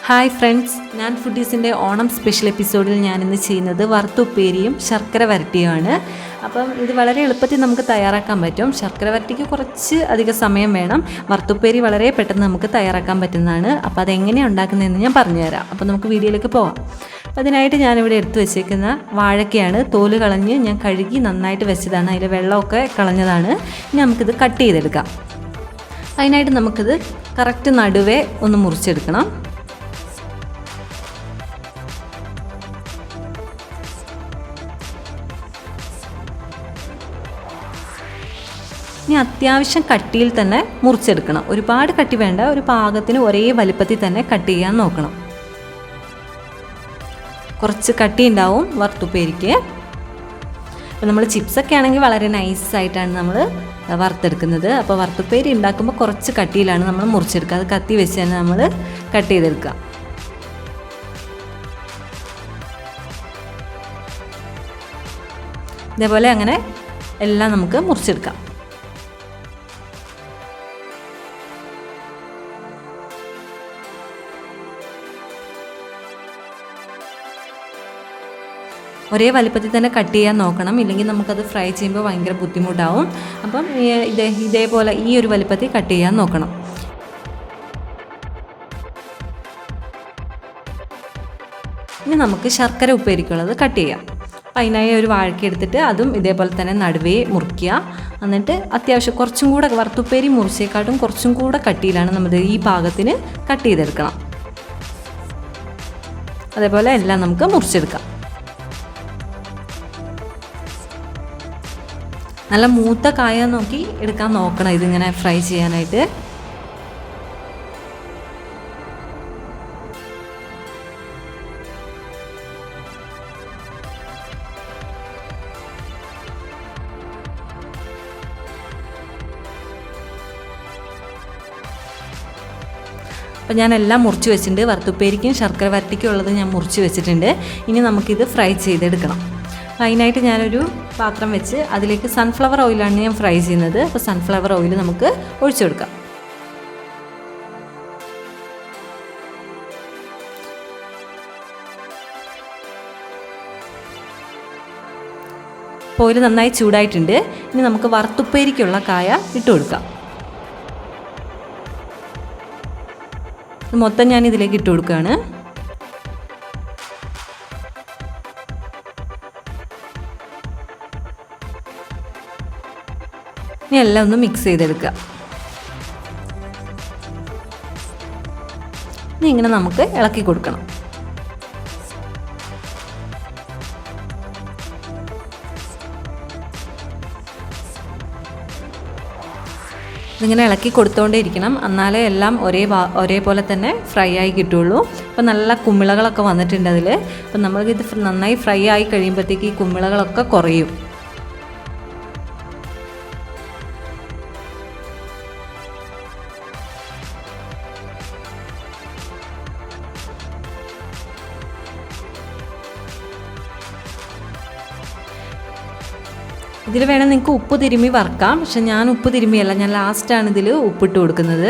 Hi friends, ഞാൻ ഫുഡീസിൻ്റെ Onam special എപ്പിസോഡിൽ ഞാനിന്ന് ചെയ്യുന്നത് വറുത്തുപ്പേരിയും ശർക്കര വരട്ടിയുമാണ്. അപ്പം ഇത് വളരെ എളുപ്പത്തിൽ നമുക്ക് തയ്യാറാക്കാൻ പറ്റും. ശർക്കര വരട്ടിക്ക് കുറച്ച് അധിക സമയം വേണം. വറുത്തുപ്പേരി വളരെ പെട്ടെന്ന് നമുക്ക് തയ്യാറാക്കാൻ പറ്റുന്നതാണ്. അപ്പോൾ അതെങ്ങനെയാണ് ഉണ്ടാക്കുന്നതെന്ന് ഞാൻ പറഞ്ഞുതരാം. അപ്പോൾ നമുക്ക് വീഡിയോയിലേക്ക് പോകാം. അപ്പോൾ അതിനായിട്ട് ഞാനിവിടെ എടുത്തു വെച്ചേക്കുന്ന വാഴയ്ക്കയാണ്. തോല് കളഞ്ഞ് ഞാൻ കഴുകി നന്നായിട്ട് വെച്ചതാണ്. അതിൽ വെള്ളമൊക്കെ കളഞ്ഞതാണ്. ഇനി നമുക്കിത് കട്ട് ചെയ്തെടുക്കാം. അതിനായിട്ട് നമുക്കിത് കറക്റ്റ് നടുവേ ഒന്ന് മുറിച്ചെടുക്കണം. ഇനി അത്യാവശ്യം കട്ടിയിൽ തന്നെ മുറിച്ചെടുക്കണം. ഒരുപാട് കട്ടി വേണ്ട, ഒരു പാകത്തിന് ഒരേ വലിപ്പത്തിൽ തന്നെ കട്ട് ചെയ്യാൻ നോക്കണം. കുറച്ച് കട്ടി ഉണ്ടാവും വറുത്തുപ്പേരിക്ക്. അപ്പോൾ നമ്മൾ ചിപ്സൊക്കെ ആണെങ്കിൽ വളരെ നൈസായിട്ടാണ് നമ്മൾ വറുത്തെടുക്കുന്നത്. അപ്പോൾ വറുത്തുപ്പേരി ഉണ്ടാക്കുമ്പോൾ കുറച്ച് കട്ടിയിലാണ് നമ്മൾ മുറിച്ചെടുക്കുക. അത് കത്തി വെച്ച് തന്നെ നമ്മൾ കട്ട് ചെയ്തെടുക്കുക. ഇതേപോലെ അങ്ങനെ എല്ലാം നമുക്ക് മുറിച്ചെടുക്കാം. ഒരേ വലിപ്പത്തിൽ തന്നെ കട്ട് ചെയ്യാൻ നോക്കണം, ഇല്ലെങ്കിൽ നമുക്കത് ഫ്രൈ ചെയ്യുമ്പോൾ ഭയങ്കര ബുദ്ധിമുട്ടാവും. അപ്പം ഇതേപോലെ ഈ ഒരു വലിപ്പത്തിൽ കട്ട് ചെയ്യാൻ നോക്കണം. ഇനി നമുക്ക് ശർക്കര ഉപ്പേരിക്കുള്ളത് കട്ട് ചെയ്യാം. അതിനായി ഒരു വാഴയ്ക്ക എടുത്തിട്ട് അതും ഇതേപോലെ തന്നെ നടുവേ മുറിക്കുക. എന്നിട്ട് അത്യാവശ്യം കുറച്ചും കൂടെ വറുത്തുപ്പേരി മുറിച്ചേക്കാട്ടും കുറച്ചും കൂടെ കട്ടിയിലാണ് നമ്മൾ ഈ പാകത്തിന് കട്ട് ചെയ്തെടുക്കണം. അതേപോലെ എല്ലാം നമുക്ക് മുറിച്ചെടുക്കാം. നല്ല മൂത്ത കായ നോക്കി എടുക്കാൻ നോക്കണം ഇതിങ്ങനെ ഫ്രൈ ചെയ്യാനായിട്ട്. അപ്പോൾ ഞാൻ എല്ലാം മുറിച്ച് വെച്ചിട്ടുണ്ട്. വറുത്തുപ്പേരിക്കും ശർക്കര വരട്ടിക്കും ഉള്ളത് ഞാൻ മുറിച്ച് വെച്ചിട്ടുണ്ട്. ഇനി നമുക്കിത് ഫ്രൈ ചെയ്തെടുക്കണം. അതിനായിട്ട് ഞാനൊരു പാത്രം വെച്ച് അതിലേക്ക് സൺഫ്ലവർ ഓയിലാണ് ഞാൻ ഫ്രൈ ചെയ്യുന്നത്. അപ്പോൾ സൺഫ്ലവർ ഓയിൽ നമുക്ക് ഒഴിച്ചു കൊടുക്കാം. ഓയിൽ നന്നായി ചൂടായിട്ടുണ്ട്. ഇനി നമുക്ക് വറുത്തുപ്പേരിക്കുള്ള കായ ഇട്ട് കൊടുക്കാം. മൊത്തം ഞാൻ ഇതിലേക്ക് ഇട്ട് കൊടുക്കുകയാണ്. ഇനി എല്ലാം ഒന്ന് മിക്സ് ചെയ്തെടുക്കുക. ഇനി ഇങ്ങനെ നമുക്ക് ഇളക്കി കൊടുക്കണം. ഇതിങ്ങനെ ഇളക്കി കൊടുത്തുകൊണ്ടേ ഇരിക്കണം, എന്നാലേ എല്ലാം ഒരേപോലെ തന്നെ ഫ്രൈ ആയി കിട്ടുള്ളൂ. അപ്പോൾ നല്ല കുമിളകളൊക്കെ വന്നിട്ടുണ്ട് അതിൽ. അപ്പം നമ്മൾക്കിത് നന്നായി ഫ്രൈ ആയി കഴിയുമ്പോഴത്തേക്ക് ഈ കുമിളകളൊക്കെ കുറയും. ഇതിൽ വേണം നിങ്ങൾക്ക് ഉപ്പ് തിരുമ്മി വറക്കാം. പക്ഷെ ഞാൻ ഉപ്പ് തിരുമ്മിയല്ല, ഞാൻ ലാസ്റ്റാണ് ഇതിൽ ഉപ്പിട്ട് കൊടുക്കുന്നത്.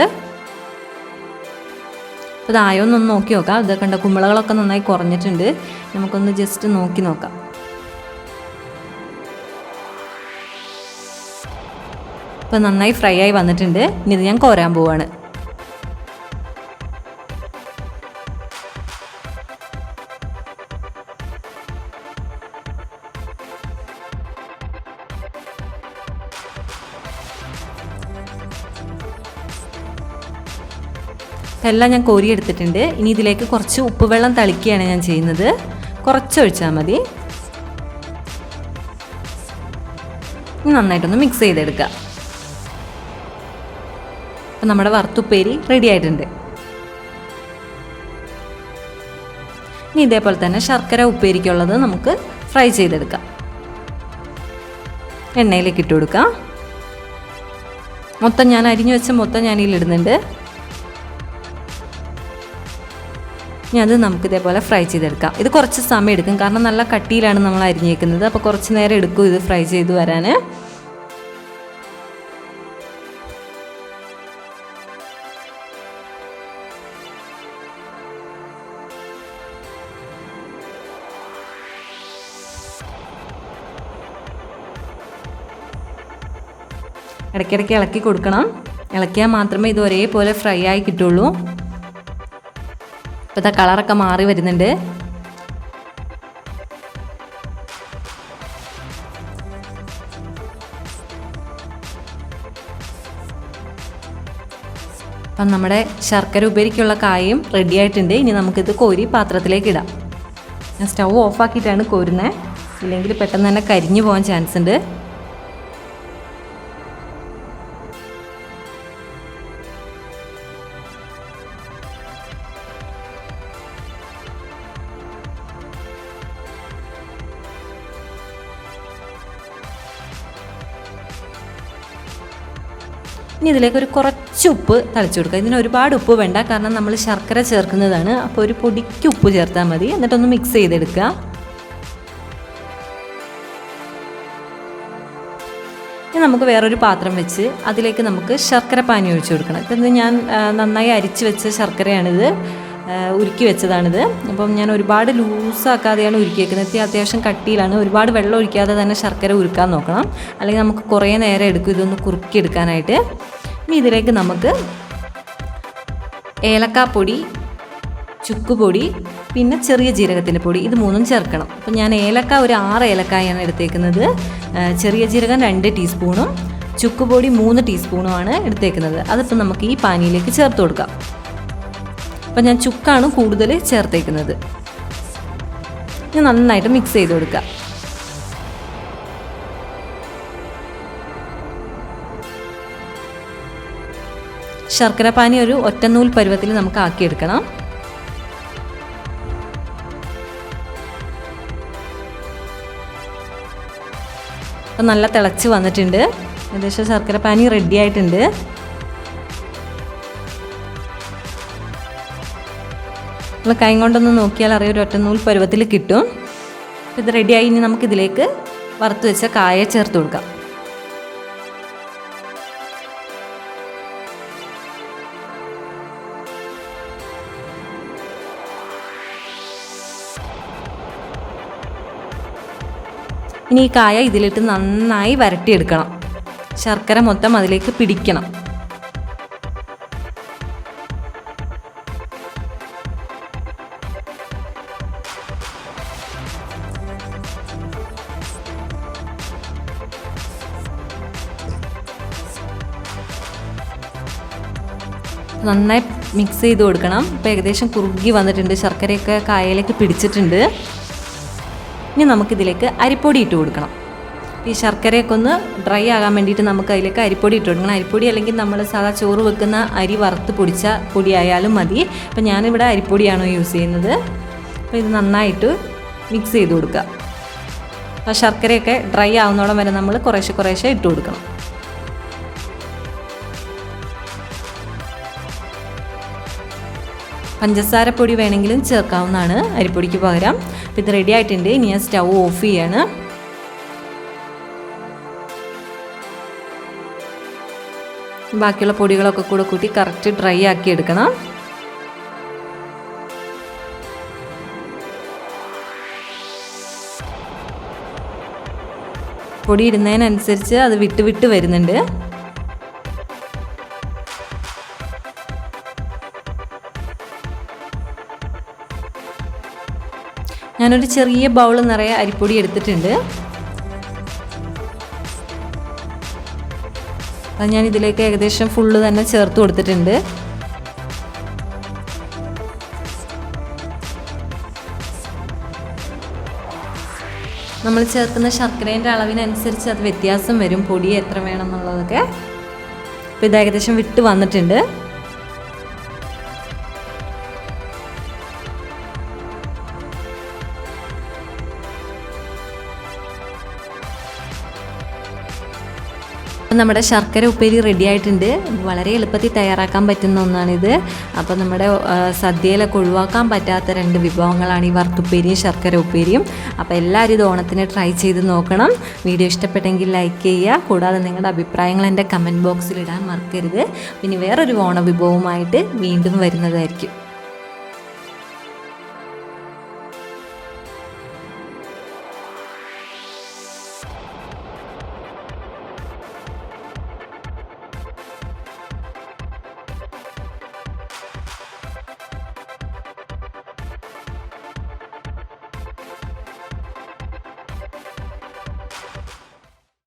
അപ്പോൾ ഇതായോ എന്നൊന്ന് നോക്കി നോക്കാം. ഇത് കണ്ട കുമ്പളകളൊക്കെ നന്നായി കുറഞ്ഞിട്ടുണ്ട്. നമുക്കൊന്ന് ജസ്റ്റ് നോക്കി നോക്കാം. ഇപ്പോൾ നന്നായി ഫ്രൈ ആയി വന്നിട്ടുണ്ട്. ഇനി ഇത് ഞാൻ കോരാൻ പോവാണ്. എല്ലാം ഞാൻ കോരിയെടുത്തിട്ടുണ്ട്. ഇനി ഇതിലേക്ക് കുറച്ച് ഉപ്പുവെള്ളം തളിക്കുകയാണ് ഞാൻ ചെയ്യുന്നത്. കുറച്ച് ഒഴിച്ചാൽ മതി. ഇനി നന്നായിട്ടൊന്ന് മിക്സ് ചെയ്തെടുക്കുക. അപ്പം നമ്മുടെ വറുത്തുപ്പേരി റെഡി ആയിട്ടുണ്ട്. ഇനി ഇതേപോലെ തന്നെ ശർക്കര ഉപ്പേരിക്കുള്ളത് നമുക്ക് ഫ്രൈ ചെയ്തെടുക്കാം. എണ്ണയിലേക്ക് ഇട്ട് കൊടുക്കാം. മൊത്തം ഞാൻ അരിഞ്ഞു വെച്ച മൊത്തം ഞാൻ ഇതിലിടുന്നുണ്ട്. ഇനി അത് നമുക്ക് ഇതേപോലെ ഫ്രൈ ചെയ്തെടുക്കാം. ഇത് കുറച്ച് സമയം എടുക്കും, കാരണം നല്ല കട്ടിയിലാണ് നമ്മൾ അരിഞ്ഞേക്കുന്നത്. അപ്പോൾ കുറച്ച് നേരം എടുക്കും ഇത് ഫ്രൈ ചെയ്ത് വരാൻ. ഇടയ്ക്കിടയ്ക്ക് ഇളക്കി കൊടുക്കണം. ഇളക്കിയാൽ മാത്രമേ ഇത് ഒരേപോലെ ഫ്രൈ ആയി കിട്ടുള്ളൂ. ഇപ്പോഴത്തെ കളറൊക്കെ മാറി വരുന്നുണ്ട്. അപ്പം നമ്മുടെ ശർക്കര ഉപ്പേരിക്കുള്ള കായും റെഡി ആയിട്ടുണ്ട്. ഇനി നമുക്കിത് കോരി പാത്രത്തിലേക്ക് ഇടാം. ഞാൻ സ്റ്റൗ ഓഫാക്കിയിട്ടാണ് കോരുന്നത്, ഇല്ലെങ്കിൽ പെട്ടെന്ന് തന്നെ കരിഞ്ഞു പോകാൻ ചാൻസ് ഉണ്ട്. ഇനി ഇതിലേക്ക് ഒരു കുറച്ച് ഉപ്പ് തളിച്ചു കൊടുക്കുക. ഇതിന് ഒരുപാട് ഉപ്പ് വേണ്ട, കാരണം നമ്മൾ ശർക്കര ചേർക്കുന്നതാണ്. അപ്പോൾ ഒരു പൊടിക്ക് ഉപ്പ് ചേർത്താൽ മതി. എന്നിട്ടൊന്ന് മിക്സ് ചെയ്തെടുക്കുക. ഇനി നമുക്ക് വേറൊരു പാത്രം വെച്ച് അതിലേക്ക് നമുക്ക് ശർക്കര പാനി ഒഴിച്ചു കൊടുക്കണം. ഇപ്പം ഇത് ഞാൻ നന്നായി അരിച്ച് വെച്ച ശർക്കരയാണിത്, ഉരുക്കി വെച്ചതാണിത്. അപ്പം ഞാൻ ഒരുപാട് ലൂസാക്കാതെയാണ് ഉരുക്കി വെക്കുന്നത്. അത്യാവശ്യം കട്ടിയിലാണ്. ഒരുപാട് വെള്ളം ഒഴിക്കാതെ തന്നെ ശർക്കര ഉരുക്കാൻ നോക്കണം, അല്ലെങ്കിൽ നമുക്ക് കുറേ നേരം എടുക്കും ഇതൊന്ന് കുറുക്കിയെടുക്കാനായിട്ട്. ഇനി ഇതിലേക്ക് നമുക്ക് ഏലക്കാപ്പൊടി, ചുക്കുപൊടി, പിന്നെ ചെറിയ ജീരകത്തിൻ്റെ പൊടി, ഇത് മൂന്നും ചേർക്കണം. അപ്പം ഞാൻ ഏലക്ക ഒരു 6 ഏലക്കായാണ് എടുത്തേക്കുന്നത്. ചെറിയ ജീരകം 2 ടീസ്പൂണും ചുക്കുപൊടി 3 ടീസ്പൂണുമാണ് എടുത്തേക്കുന്നത്. അതിപ്പോൾ നമുക്ക് ഈ പാനിയിലേക്ക് ചേർത്ത് കൊടുക്കാം. അപ്പം ഞാൻ ചുക്കാണ് കൂടുതൽ ചേർത്തേക്കുന്നത്. ഇനി നന്നായിട്ട് മിക്സ് ചെയ്ത് കൊടുക്കുക. ശർക്കര പാനി ഒരു ഒറ്റനൂൽ പരുവത്തിൽ നമുക്ക് ആക്കിയെടുക്കണം. അപ്പം നല്ല തിളച്ച് വന്നിട്ടുണ്ട്. ഏകദേശം ശർക്കര പാനി റെഡി ആയിട്ടുണ്ട്. നമ്മൾ കൈ കൊണ്ടൊന്ന് നോക്കിയാൽ അറിയാം, ഒരു ഒറ്റനൂൽ പരുവത്തിൽ കിട്ടും. ഇത് റെഡിയായി. ഇനി നമുക്കിതിലേക്ക് വറുത്ത് വെച്ച കായ ചേർത്ത് കൊടുക്കാം. ഇനി ഈ കായ ഇതിലിട്ട് നന്നായി വരട്ടിയെടുക്കണം. ശർക്കര മൊത്തം അതിലേക്ക് പിടിക്കണം. നന്നായി മിക്സ് ചെയ്ത് കൊടുക്കണം. ഇപ്പോൾ ഏകദേശം കുറുകി വന്നിട്ടുണ്ട്, ശർക്കരയൊക്കെ കായയിലേക്ക് പിടിച്ചിട്ടുണ്ട്. ഇനി നമുക്കിതിലേക്ക് അരിപ്പൊടി ഇട്ട് കൊടുക്കണം. ഈ ശർക്കരയൊക്കെ ഒന്ന് ഡ്രൈ ആകാൻ വേണ്ടിയിട്ട് നമുക്ക് അതിലേക്ക് അരിപ്പൊടി ഇട്ട് കൊടുക്കണം. അരിപ്പൊടി അല്ലെങ്കിൽ നമ്മൾ സാധാ ചോറ് വെക്കുന്ന അരി വറുത്ത് പൊടിച്ച പൊടിയായാലും മതി. അപ്പം ഞാനിവിടെ അരിപ്പൊടിയാണ് യൂസ് ചെയ്യുന്നത്. അപ്പോൾ ഇത് നന്നായിട്ട് മിക്സ് ചെയ്ത് കൊടുക്കുക. അപ്പോൾ ശർക്കരയൊക്കെ ഡ്രൈ ആവുന്നോളം വരെ നമ്മൾ കുറേശ്ശെ ഇട്ട് കൊടുക്കണം. പഞ്ചസാരപ്പൊടി വേണമെങ്കിലും ചേർക്കാവുന്നതാണ് അരിപ്പൊടിക്ക് പകരം. അപ്പോൾ ഇത് റെഡി ആയിട്ടുണ്ട്. ഇനി ഞാൻ സ്റ്റൗ ഓഫ് ചെയ്യാണ്. ബാക്കിയുള്ള പൊടികളൊക്കെ കൂടെ കൂട്ടി കറക്റ്റ് ഡ്രൈ ആക്കി എടുക്കണം. പൊടി ഇടുന്നതിനനുസരിച്ച് അത് വിട്ട് വരുന്നുണ്ട്. ഞാനൊരു ചെറിയ ബൗൾ നിറയെ അരിപ്പൊടി എടുത്തിട്ടുണ്ട്. അത് ഞാൻ ഇതിലേക്ക് ഏകദേശം ഫുള്ള് തന്നെ ചേർത്ത് കൊടുത്തിട്ടുണ്ട്. നമ്മൾ ചേർക്കുന്ന ശർക്കരേൻ്റെ അളവിനനുസരിച്ച് അത് വ്യത്യാസം വരും, പൊടി എത്ര വേണം എന്നുള്ളതൊക്കെ. അപ്പോൾ ഇത് ഏകദേശം വിട്ട് വന്നിട്ടുണ്ട്. അപ്പം നമ്മുടെ ശർക്കര ഉപ്പേരി റെഡി ആയിട്ടുണ്ട്. വളരെ എളുപ്പത്തിൽ തയ്യാറാക്കാൻ പറ്റുന്ന ഒന്നാണിത്. അപ്പോൾ നമ്മുടെ സദ്യയിലൊക്കെ ഒഴിവാക്കാൻ പറ്റാത്ത 2 വിഭവങ്ങളാണ് ഈ വറുത്തുപ്പേരിയും ശർക്കര ഉപ്പേരിയും. അപ്പോൾ എല്ലാവരും ഇത് ഓണത്തിന് ട്രൈ ചെയ്ത് നോക്കണം. വീഡിയോ ഇഷ്ടപ്പെട്ടെങ്കിൽ ലൈക്ക് ചെയ്യുക. കൂടാതെ നിങ്ങളുടെ അഭിപ്രായങ്ങൾ എൻ്റെ കമൻറ്റ് ബോക്സിൽ ഇടാൻ മറക്കരുത്. പിന്നെ വേറൊരു ഓണ വിഭവമായിട്ട് വീണ്ടും വരുന്നതായിരിക്കും.